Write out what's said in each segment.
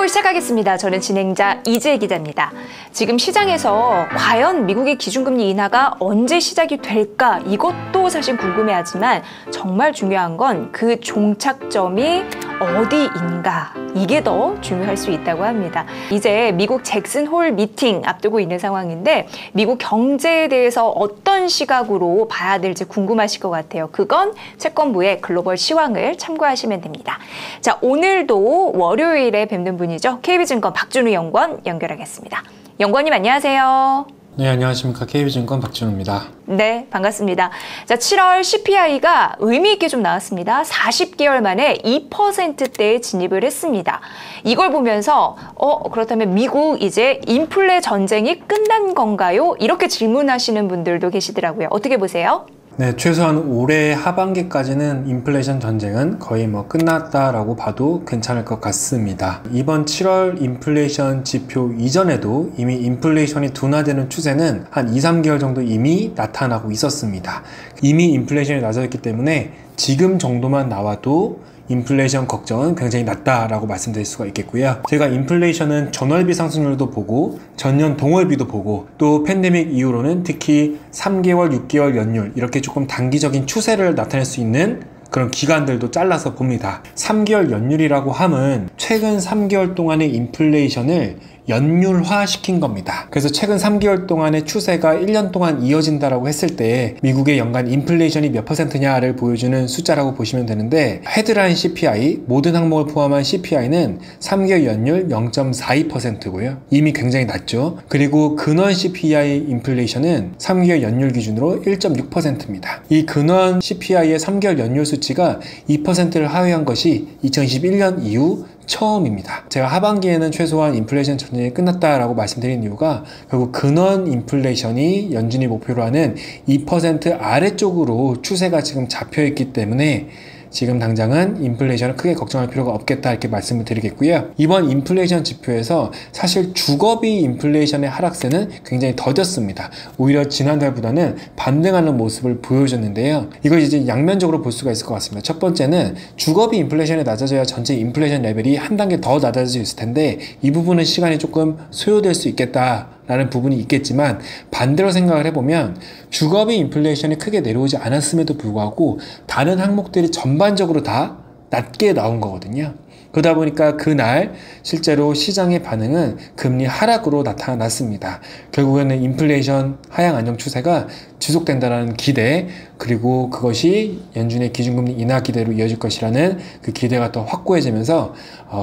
일본 시작하겠습니다. 저는 진행자 이지혜 기자입니다. 지금 시장에서 과연 미국의 기준금리 인하가 언제 시작이 될까? 이것도 사실 궁금해하지만 정말 중요한 건 그 종착점이 어디인가? 이게 더 중요할 수 있다고 합니다. 이제 미국 잭슨 홀 미팅 앞두고 있는 상황인데 미국 경제에 대해서 어떤 시각으로 봐야 될지 궁금하실 것 같아요. 그건 채권부의 글로벌 시황을 참고하시면 됩니다. 자, 오늘도 월요일에 뵙는 분이죠. KB증권 박준우 연구원 연결하겠습니다. 연구원님 안녕하세요. 네, 안녕하십니까. KB증권 박준우입니다. 네, 반갑습니다. 자, 7월 CPI가 의미 있게 좀 나왔습니다. 40개월 만에 2%대에 진입을 했습니다. 이걸 보면서 그렇다면 미국 이제 인플레 전쟁이 끝난 건가요? 이렇게 질문하시는 분들도 계시더라고요. 어떻게 보세요? 네, 최소한 올해 하반기까지는 인플레이션 전쟁은 거의 끝났다라고 봐도 괜찮을 것 같습니다. 이번 7월 인플레이션 지표 이전에도 이미 인플레이션이 둔화되는 추세는 한 2-3개월 정도 이미 나타나고 있었습니다. 이미 인플레이션이 낮아졌기 때문에 지금 정도만 나와도 인플레이션 걱정은 굉장히 낮다라고 말씀드릴 수가 있겠고요. 제가 인플레이션은 전월비 상승률도 보고 전년 동월비도 보고 또 팬데믹 이후로는 특히 3개월, 6개월 연율 이렇게 조금 단기적인 추세를 나타낼 수 있는 그런 기간들도 잘라서 봅니다. 3개월 연율이라고 함은 최근 3개월 동안의 인플레이션을 연율화 시킨 겁니다. 그래서 최근 3개월 동안의 추세가 1년 동안 이어진다라고 했을 때 미국의 연간 인플레이션이 몇 %냐를 보여주는 숫자라고 보시면 되는데 헤드라인 CPI, 모든 항목을 포함한 CPI는 3개월 연율 0.42%고요. 이미 굉장히 낮죠. 그리고 근원 CPI 인플레이션은 3개월 연율 기준으로 1.6%입니다. 이 근원 CPI의 3개월 연율 수치가 2%를 하회한 것이 2021년 이후 처음입니다. 제가 하반기에는 최소한 인플레이션 전쟁이 끝났다라고 말씀드린 이유가 결국 근원 인플레이션이 연준이 목표로 하는 2% 아래쪽으로 추세가 지금 잡혀있기 때문에 지금 당장은 인플레이션을 크게 걱정할 필요가 없겠다 이렇게 말씀을 드리겠고요. 이번 인플레이션 지표에서 사실 주거비 인플레이션의 하락세는 굉장히 더뎠습니다. 오히려 지난달보다는 반등하는 모습을 보여줬는데요. 이걸 이제 양면적으로 볼 수가 있을 것 같습니다. 첫 번째는 주거비 인플레이션이 낮아져야 전체 인플레이션 레벨이 한 단계 더 낮아질 수 있을 텐데 이 부분은 시간이 조금 소요될 수 있겠다 라는 부분이 있겠지만 반대로 생각을 해보면 주거비 인플레이션이 크게 내려오지 않았음에도 불구하고 다른 항목들이 전반적으로 다 낮게 나온 거거든요. 그러다 보니까 그날 실제로 시장의 반응은 금리 하락으로 나타났습니다. 결국에는 인플레이션 하향 안정 추세가 지속된다는 기대, 그리고 그것이 연준의 기준금리 인하 기대로 이어질 것이라는 그 기대가 더 확고해지면서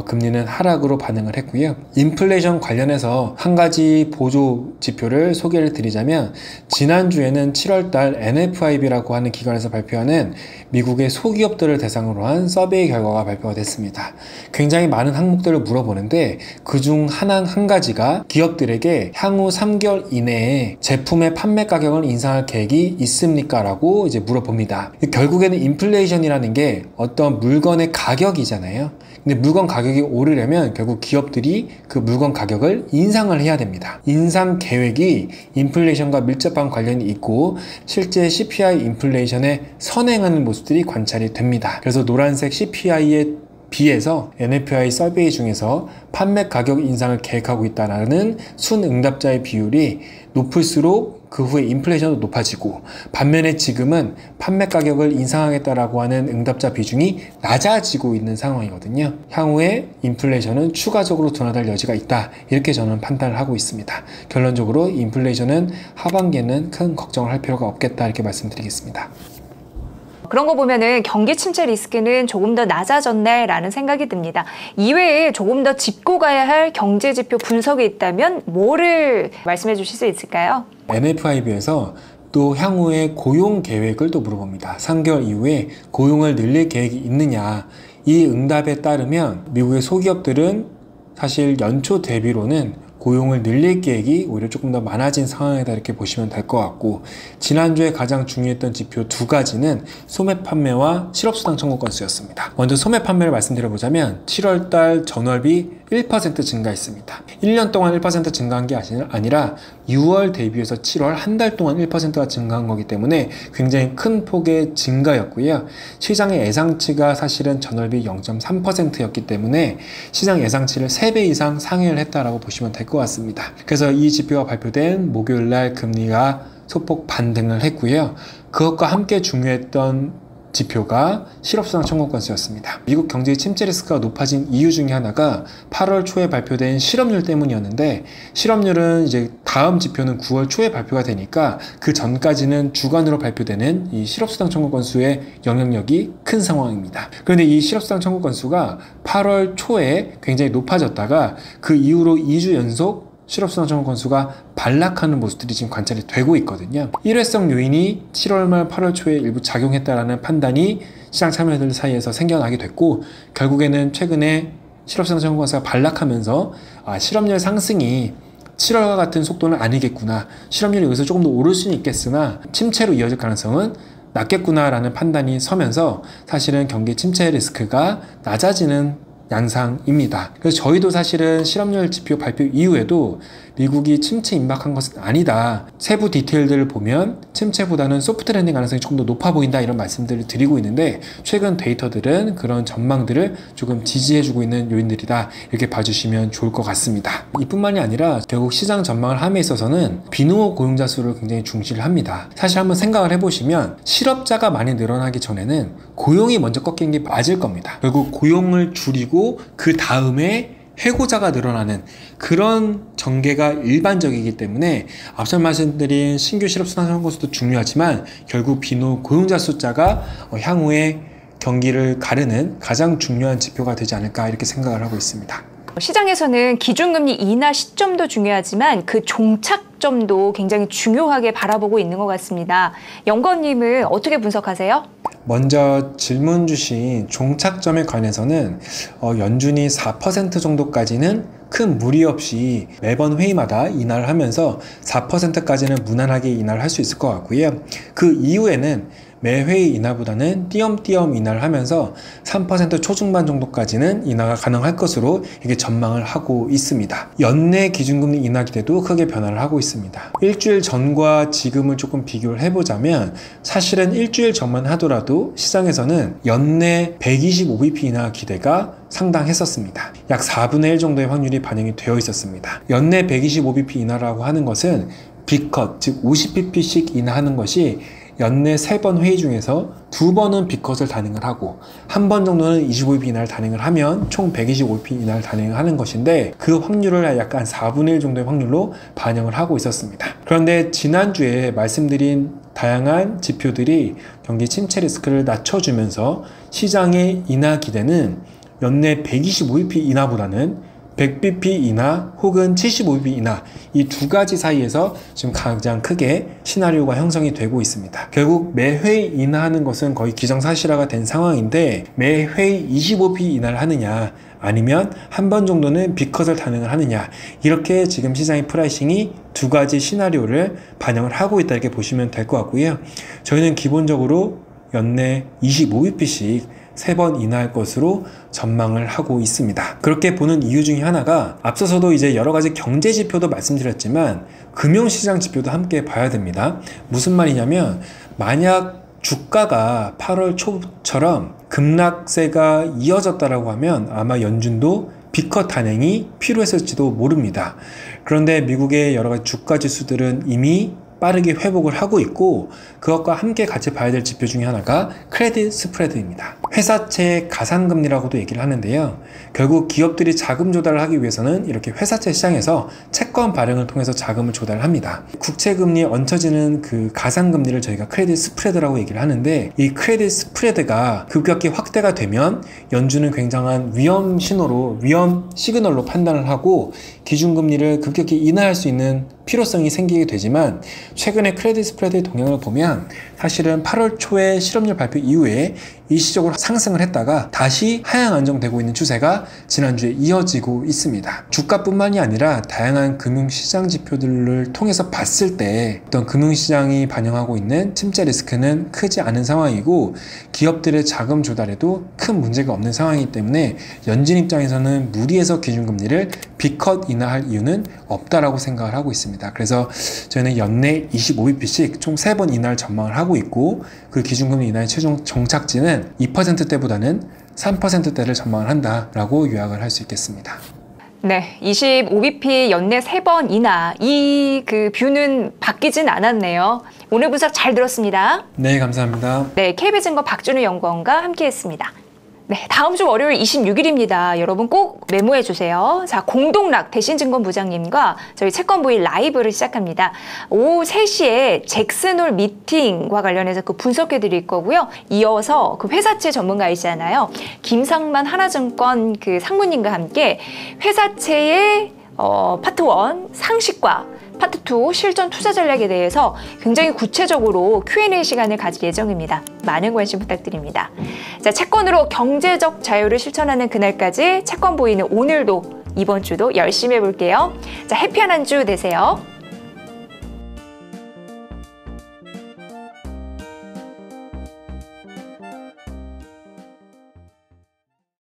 금리는 하락으로 반응을 했고요. 인플레이션 관련해서 한 가지 보조 지표를 소개를 드리자면 지난주에는 7월달 NFIB라고 하는 기관에서 발표하는 미국의 소기업들을 대상으로 한 서베이 결과가 발표가 됐습니다. 굉장히 많은 항목들을 물어보는데 그중 한 가지가 기업들에게 향후 3개월 이내에 제품의 판매 가격을 인상할 계획이 있습니까? 라고 이제 물어봅니다. 결국에는 인플레이션이라는 게 어떤 물건의 가격이잖아요. 근데 물건 가격이 오르려면 결국 기업들이 그 물건 가격을 인상을 해야 됩니다. 인상 계획이 인플레이션과 밀접한 관련이 있고 실제 CPI 인플레이션에 선행하는 모습들이 관찰이 됩니다. 그래서 노란색 CPI에 비해서 NFI 서베이 중에서 판매 가격 인상을 계획하고 있다는 순응답자의 비율이 높을수록 그 후에 인플레이션도 높아지고 반면에 지금은 판매 가격을 인상하겠다라고 하는 응답자 비중이 낮아지고 있는 상황이거든요. 향후에 인플레이션은 추가적으로 둔화될 여지가 있다. 이렇게 저는 판단을 하고 있습니다. 결론적으로 인플레이션은 하반기에는 큰 걱정을 할 필요가 없겠다 이렇게 말씀드리겠습니다. 그런 거 보면은 경기 침체 리스크는 조금 더 낮아졌네라는 생각이 듭니다. 이외에 조금 더 짚고 가야 할 경제 지표 분석이 있다면 뭐를 말씀해 주실 수 있을까요? NFIB에서 또 향후에 고용 계획을 또 물어봅니다. 3개월 이후에 고용을 늘릴 계획이 있느냐. 이 응답에 따르면 미국의 소기업들은 사실 연초 대비로는 고용을 늘릴 계획이 오히려 조금 더 많아진 상황이다 이렇게 보시면 될 것 같고, 지난주에 가장 중요했던 지표 두 가지는 소매 판매와 실업수당 청구 건수였습니다. 먼저 소매 판매를 말씀드려보자면 7월달 전월비 1% 증가했습니다. 1년 동안 1% 증가한 게 아니라 6월 대비해서 7월 한 달 동안 1%가 증가한 거기 때문에 굉장히 큰 폭의 증가였고요. 시장의 예상치가 사실은 전월비 0.3%였기 때문에 시장 예상치를 3배 이상 상회를 했다라고 보시면 될 것 같습니다. 그래서 이 지표가 발표된 목요일날 금리가 소폭 반등을 했고요. 그것과 함께 중요했던 지표가 실업수당 청구 건수였습니다. 미국 경제의 침체 리스크가 높아진 이유 중에 하나가 8월 초에 발표된 실업률 때문이었는데, 실업률은 이제 다음 지표는 9월 초에 발표가 되니까 그 전까지는 주간으로 발표되는 이 실업수당 청구 건수의 영향력이 큰 상황입니다. 그런데 이 실업수당 청구 건수가 8월 초에 굉장히 높아졌다가 그 이후로 2주 연속 실업수당 청구 건수가 반락하는 모습들이 지금 관찰이 되고 있거든요. 일회성 요인이 7월 말 8월 초에 일부 작용했다라는 판단이 시장 참여자들 사이에서 생겨나게 됐고, 결국에는 최근에 실업수당 청구 건수가 반락하면서 실업률 상승이 7월과 같은 속도는 아니겠구나, 실업률이 여기서 조금 더 오를 수는 있겠으나 침체로 이어질 가능성은 낮겠구나라는 판단이 서면서 사실은 경기 침체 리스크가 낮아지는 양상입니다. 그래서 저희도 사실은 실업률 지표 발표 이후에도 미국이 침체 임박한 것은 아니다, 세부 디테일들을 보면 침체보다는 소프트 랜딩 가능성이 조금 더 높아 보인다, 이런 말씀들을 드리고 있는데, 최근 데이터들은 그런 전망들을 조금 지지해주고 있는 요인들이다, 이렇게 봐주시면 좋을 것 같습니다. 이뿐만이 아니라 결국 시장 전망을 함에 있어서는 비농업 고용자 수를 굉장히 중시를 합니다. 사실 한번 생각을 해보시면 실업자가 많이 늘어나기 전에는 고용이 먼저 꺾이는 게 맞을 겁니다. 결국 고용을 줄이고 그 다음에 해고자가 늘어나는 그런 전개가 일반적이기 때문에 앞서 말씀드린 신규 실업수당 청구 건수도 중요하지만 결국 비농 고용자 숫자가 향후에 경기를 가르는 가장 중요한 지표가 되지 않을까, 이렇게 생각을 하고 있습니다. 시장에서는 기준금리 인하 시점도 중요하지만 그 종착점도 굉장히 중요하게 바라보고 있는 것 같습니다. 연구원님은 어떻게 분석하세요? 먼저 질문 주신 종착점에 관해서는 연준이 4% 정도까지는 큰 무리 없이 매번 회의마다 인하를 하면서 4%까지는 무난하게 인하를 할 수 있을 것 같고요. 그 이후에는 매 회의 인하보다는 띄엄띄엄 인하를 하면서 3% 초중반 정도까지는 인하가 가능할 것으로 이게 전망을 하고 있습니다. 연내 기준금리 인하 기대도 크게 변화를 하고 있습니다. 일주일 전과 지금을 조금 비교를 해보자면 사실은 일주일 전만 하더라도 시장에서는 연내 125bp 인하 기대가 상당했었습니다. 약 4분의 1 정도의 확률이 반영이 되어 있었습니다. 연내 125bp 인하라고 하는 것은 B컷, 즉 50bp씩 인하하는 것이 연내 3번 회의 중에서 2번은 B컷을 단행을 하고 한 번 정도는 25bp 인하를 단행을 하면 총 125bp 인하를 단행을 하는 것인데, 그 확률을 약간 4분의 1 정도의 확률로 반영을 하고 있었습니다. 그런데 지난주에 말씀드린 다양한 지표들이 경기 침체 리스크를 낮춰주면서 시장의 인하 기대는 연내 125bp 인하보다는 100bp 인하 혹은 75bp 인하, 이 두 가지 사이에서 지금 가장 크게 시나리오가 형성이 되고 있습니다. 결국 매 회의 인하하는 것은 거의 기정사실화가 된 상황인데, 매 회의 25bp 인하를 하느냐 아니면 한 번 정도는 B컷을 단행을 하느냐, 이렇게 지금 시장의 프라이싱이 두 가지 시나리오를 반영을 하고 있다, 이렇게 보시면 될 것 같고요. 저희는 기본적으로 연내 25bp씩 3번 인하할 것으로 전망을 하고 있습니다. 그렇게 보는 이유 중에 하나가, 앞서서도 이제 여러 가지 경제 지표도 말씀드렸지만 금융시장 지표도 함께 봐야 됩니다. 무슨 말이냐면, 만약 주가가 8월 초처럼 급락세가 이어졌다라고 하면 아마 연준도 B컷 단행이 필요했을지도 모릅니다. 그런데 미국의 여러 가지 주가 지수들은 이미 빠르게 회복을 하고 있고, 그것과 함께 같이 봐야 될 지표 중에 하나가 크레딧 스프레드입니다. 회사채 가산금리라고도 얘기를 하는데요. 결국 기업들이 자금 조달을 하기 위해서는 이렇게 회사채 시장에서 채권 발행을 통해서 자금을 조달을 합니다. 국채금리에 얹혀지는 그 가산금리를 저희가 크레딧 스프레드라고 얘기를 하는데, 이 크레딧 스프레드가 급격히 확대가 되면 연준은 굉장한 위험 신호로, 위험 시그널로 판단을 하고 기준금리를 급격히 인하할 수 있는 필요성이 생기게 되지만 최근에 크레딧 스프레드의 동향을 보면 사실은 8월 초에 실업률 발표 이후에 일시적으로 상승을 했다가 다시 하향 안정되고 있는 추세가 지난주에 이어지고 있습니다. 주가뿐만이 아니라 다양한 금융시장 지표들을 통해서 봤을 때 어떤 금융시장이 반영하고 있는 침체 리스크는 크지 않은 상황이고 기업들의 자금 조달에도 큰 문제가 없는 상황이기 때문에 연준 입장에서는 무리해서 기준금리를 B컷 인하할 이유는 없다라고 생각을 하고 있습니다. 그래서 저희는 연내 25bp씩 총 3번 인하를 전망을 하고 있고 그 기준금리 인하의 최종 정착지는 2%대보다는 3%대를 전망을 한다라고 요약을 할 수 있겠습니다. 네, 25bp 연내 3번 인하 이 뷰는 바뀌진 않았네요. 오늘 분석 잘 들었습니다. 네, 감사합니다. 네, KB증권 박준우 연구원과 함께했습니다. 네, 다음 주 월요일 26일입니다. 여러분 꼭 메모해 주세요. 자, 공동락 대신증권 부장님과 저희 채권부의 라이브를 시작합니다. 오후 3시에 잭슨홀 미팅과 관련해서 분석해 드릴 거고요. 이어서 회사채 전문가이시잖아요. 김상만 하나증권 상무님과 함께 회사채의 파트 1 상식과 파트 2 실전 투자 전략에 대해서 굉장히 구체적으로 Q&A 시간을 가질 예정입니다. 많은 관심 부탁드립니다. 자, 채권으로 경제적 자유를 실천하는 그날까지 채권보이는 오늘도 이번 주도 열심히 해볼게요. 자, 해피한 한 주 되세요.